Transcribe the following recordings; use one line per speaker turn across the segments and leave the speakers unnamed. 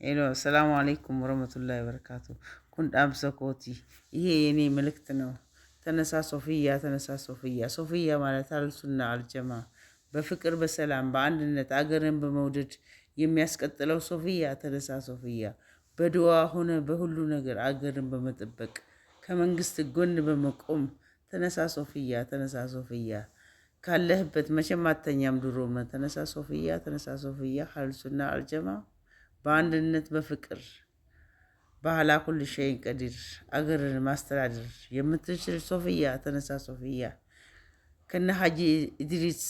ሄሎ ሰላም አለይኩም ወረህመቱላሂ ወበረካቱ። ኩን ዳምሰ ኮቲ ይሄ የኔ መልእክት ነው። ተነሳ ሶፊያ፣ ተነሳ ሶፊያ። ሶፊያ ማለት አልሱና አልጀማ በፍቅር በሰላም በአንድነት አገርን በመውደድ የሚያስቀጥለው ሶፊያ። ተነሳ ሶፊያ። በድዋ ሆነ በሁሉ ነገር አገርን በመጠበቅ ከመንግስት ጎን በመቆም ተነሳ ሶፊያ፣ ተነሳ ሶፊያ። ካለህበት መቼም አተኛም ድሮም። ተነሳ ሶፊያ፣ ተነሳ ሶፊያ። አልሱና አልጀማ በአንድነት በፍቅር ባህላ ኩል ሸይን ቀዲር አገርን ማስተዳደር የምትችል ሶፊያ። ተነሳ ሶፊያ። ከነ ሀጂ ኢድሪስ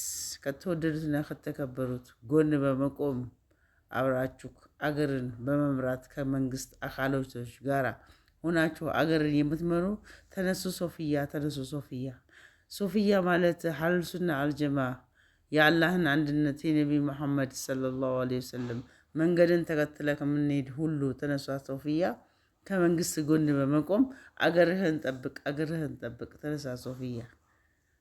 ከተወደዱትና ከተከበሩት ጎን በመቆም አብራችሁ አገርን በመምራት ከመንግስት አካሎች ጋራ ሆናችሁ አገርን የምትመሩ ተነሱ ሶፊያ፣ ተነሱ ሶፊያ። ሶፊያ ማለት ሀልሱና አልጀማ የአላህን አንድነት የነቢ መሐመድ ሰለላሁ ዐለይሂ ወሰለም መንገድን ተከትለ ከምንሄድ ሁሉ ተነሷ ሶፊያ። ከመንግስት ጎን በመቆም አገርህን ጠብቅ፣ አገርህን ጠብቅ። ተነሳ ሶፊያ።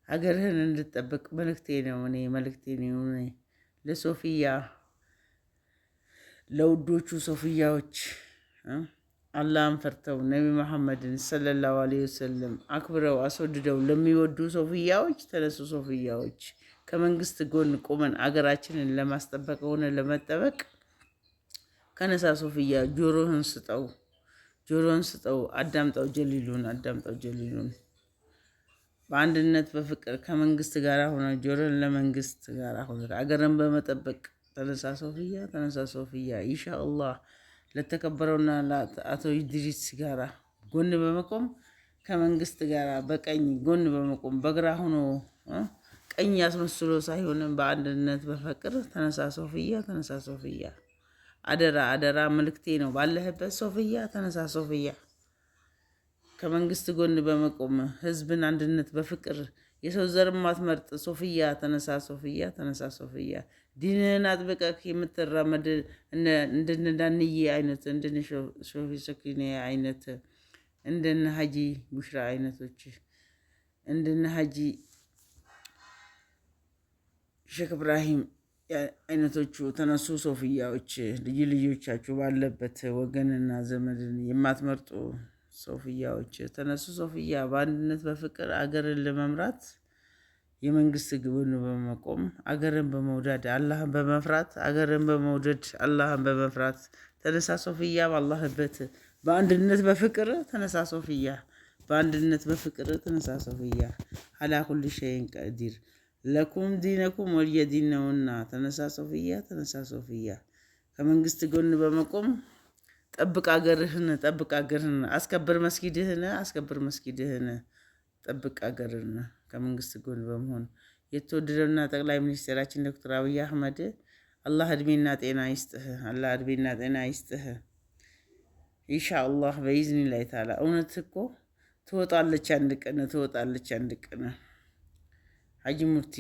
አገርህን እንድጠብቅ መልእክቴ ነው እኔ ለሶፊያ፣ ለውዶቹ ሶፊያዎች አላህን ፈርተው ነቢ መሐመድን ሰለላሁ ዐለይሂ ወሰለም አክብረው አስወድደው ለሚወዱ ሶፊያዎች ተነሱ ሶፊያዎች። ከመንግስት ጎን ቆመን አገራችንን ለማስጠበቅ ሆነ ለመጠበቅ ከነሳ ሶፊያ። ጆሮህን ስጠው፣ ጆሮህን ስጠው። አዳምጠው ጀሊሉን፣ አዳምጠው ጀሊሉን። በአንድነት በፍቅር ከመንግስት ጋር ሆነ ጆሮህን ለመንግስት ጋር ሆነ አገርን በመጠበቅ ተነሳ ሶፊያ፣ ተነሳ ሶፊያ። ኢንሻአላህ ለተከበረውና ለአቶ ኢድሪስ ጋራ ጎን በመቆም ከመንግስት ጋር በቀኝ ጎን በመቆም በግራ ሆኖ ቀኝ ያስመስሎ ሳይሆንም በአንድነት በፍቅር ተነሳ ሶፊያ፣ ተነሳ ሶፊያ። አደራ አደራ መልእክቴ ነው። ባለህበት ሶፊያ፣ ተነሳ ሶፊያ። ከመንግስት ጎን በመቆም ህዝብን አንድነት በፍቅር የሰው ዘር ማትመርጥ ሶፊያ፣ ተነሳ ሶፊያ፣ ተነሳ ሶፊያ። ዲንህን አጥብቀህ የምትራመድ እንደነ ዳንዬ አይነት እንደነ ሾፊ ሰኪኔ አይነት እንደነ ሀጂ ቡሽራ አይነቶች እንደነ ሀጂ ሼክ እብራሂም አይነቶቹ ተነሱ ሶፊያዎች። ልጆቻችሁ ባለበት ወገንና ዘመድን የማትመርጡ ሶፊያዎች ተነሱ ሶፊያ። በአንድነት በፍቅር አገርን ለመምራት የመንግስት ግብን በመቆም አገርን በመውደድ አላህን በመፍራት አገርን በመውደድ አላህን በመፍራት ተነሳ ሶፊያ። ባላህበት በአንድነት በፍቅር ተነሳ ሶፊያ። በአንድነት በፍቅር ተነሳ ሶፊያ። አላ ኩል ሸይን ቀዲር ለኩም ዲነኩም ወልየ ዲን ነውና ተነሳ ሶፊያ፣ ተነሳ ሶፊያ። ከመንግስት ጎን በመቆም ጠብቅ አገርህን፣ ጠብቅ አገርህን። አስከብር መስጊድህን፣ አስከብር መስጊድህን። ጠብቅ አገርህን ከመንግስት ጎን በመሆን የተወደደውና ጠቅላይ ሚኒስትራችን ዶክተር አብይ አህመድ አላህ እድሜና ጤና ይስጥህ፣ አላህ እድሜና ጤና ይስጥህ። ኢንሻአላህ በኢዝኒላህ ተዓላ። እውነት እኮ ትወጣለች አንድ ቀን፣ ትወጣለች አንድ ቀን። ሀጂ ሙፍቲ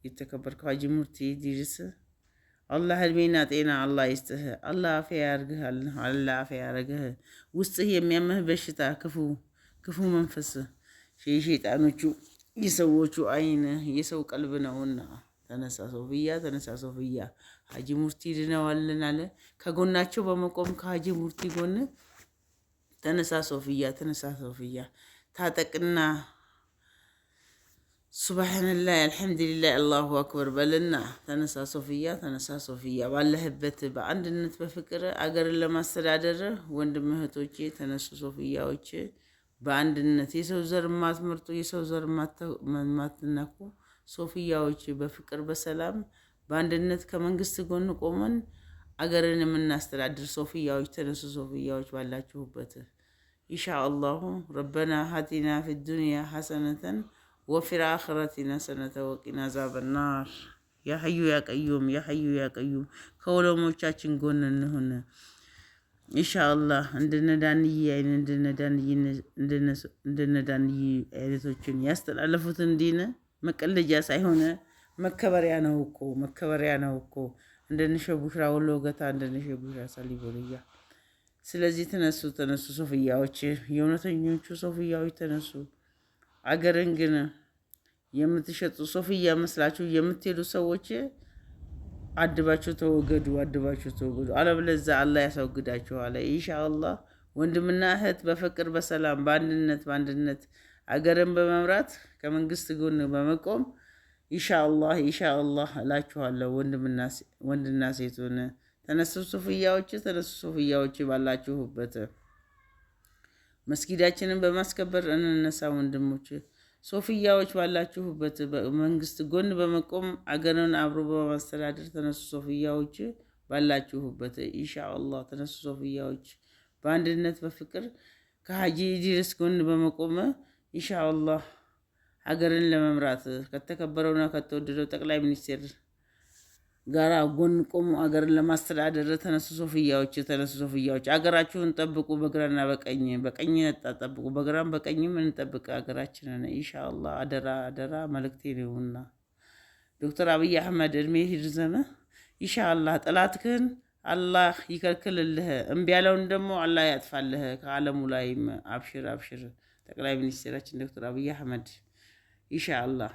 የተከበርከው ሀጂ ሙፍቲ ኢድሪስ አላህ እድሜና ጤና አላህ ይስጥህ፣ አላህ አፊያ ያርግህ፣ አላህ አፊያ ያርግህ። ውስጥህ የሚያመህ በሽታ ክፉ መንፈስ ሸይጣኖቹ የሰዎቹ አይን የሰው ቀልብ ነውና ተነሳ ሶፊያ፣ ተነሳ ሶፊያ። ሀጂ ሙፍቲ ድነዋልን አለ። ከጎናቸው በመቆም ከሀጂ ሙፍቲ ጎን ተነሳ ሶፊያ፣ ተነሳ ሶፊያ። ታጠቅና ሱብሃንላህ አልሐምዱሊላህ አላሁ አክበር በልና ተነሳ ሶፊያ፣ ተነሳ ሶፊያ። ባለህበት በአንድነት በፍቅር አገርን ለማስተዳደር ወንድም እህቶቼ ተነሱ ሶፊያዎች። በአንድነት የሰው ዘር ማትመርጡ የሰው ዘር ማትነኩ ሶፊያዎች በፍቅር በሰላም በአንድነት ከመንግስት ጎን ቆመን አገርን የምናስተዳድር ሶፊያዎች ተነሱ ሶፊያዎች። ባላችሁበት ኢንሻአላሁ ረበና ሀቲና ፊ ዱንያ ሐሰነተን ወፊል አኺረቲና ሰነተ ወቂና አዛበናር። ያ ሐዩ ያ ቀዩም፣ ያ ሐዩ ያ ቀዩም ከዑለሞቻችን ጎን እንሁን ኢንሻአላህ። እንደነዳንዬ አይነቶችን ያስተላለፉትን ዲን መቀለጃ ሳይሆን መከበሪያ ነው እኮ፣ መከበሪያ ነው እኮ። እንደነሸ ቡሽራ ወሎ ገታ፣ እንደነሸ ቡሽራ ሳሊቦልያ። ስለዚህ ተነሱ፣ ተነሱ ሶፊያዎች፣ የእውነተኞቹ ሶፊያዎች ተነሱ። አገርን ግን የምትሸጡ ሶፊያ መስላችሁ የምትሄዱ ሰዎች አድባችሁ ተወገዱ አለበለዚያ አላህ ያስወግዳችኋል ኢንሻአላህ ወንድምና እህት በፍቅር በሰላም በአንድነት አገርን በመምራት ከመንግስት ጎን በመቆም ኢንሻአላህ እላችኋለሁ ወንድና ሴቱን ተነሱ ሱፍያዎች ባላችሁበት መስጊዳችንን በማስከበር እንነሳ ወንድሞች ሶፊያዎች ባላችሁበት መንግስት ጎን በመቆም አገርን አብሮ በማስተዳደር ተነሱ ሶፊያዎች ባላችሁበት ኢንሻአላህ ተነሱ ሶፊያዎች በአንድነት በፍቅር ከሐጂ ኢድሪስ ጎን በመቆም ኢንሻአላህ ሀገርን ለመምራት ከተከበረውና ከተወደደው ጠቅላይ ሚኒስትር ጋራ ጎን ቆሙ አገርን ለማስተዳደር ተነሱ ሶፊያዎች አገራችሁን ጠብቁ በግራና በቀኝ ተጠብቁ በግራም በቀኝም እንጠብቅ አገራችንን ኢንሻአላህ አደራ መልእክቴ ነውና ዶክተር አብይ አህመድ እድሜ ይርዘም ኢንሻአላህ ጠላትክን አላህ ይከልክልልህ እምቢ ያለውን ደግሞ አላህ ያጥፋልህ ከዓለሙ ላይም አብሽር ጠቅላይ ሚኒስትራችን ዶክተር አብይ አህመድ ኢንሻአላህ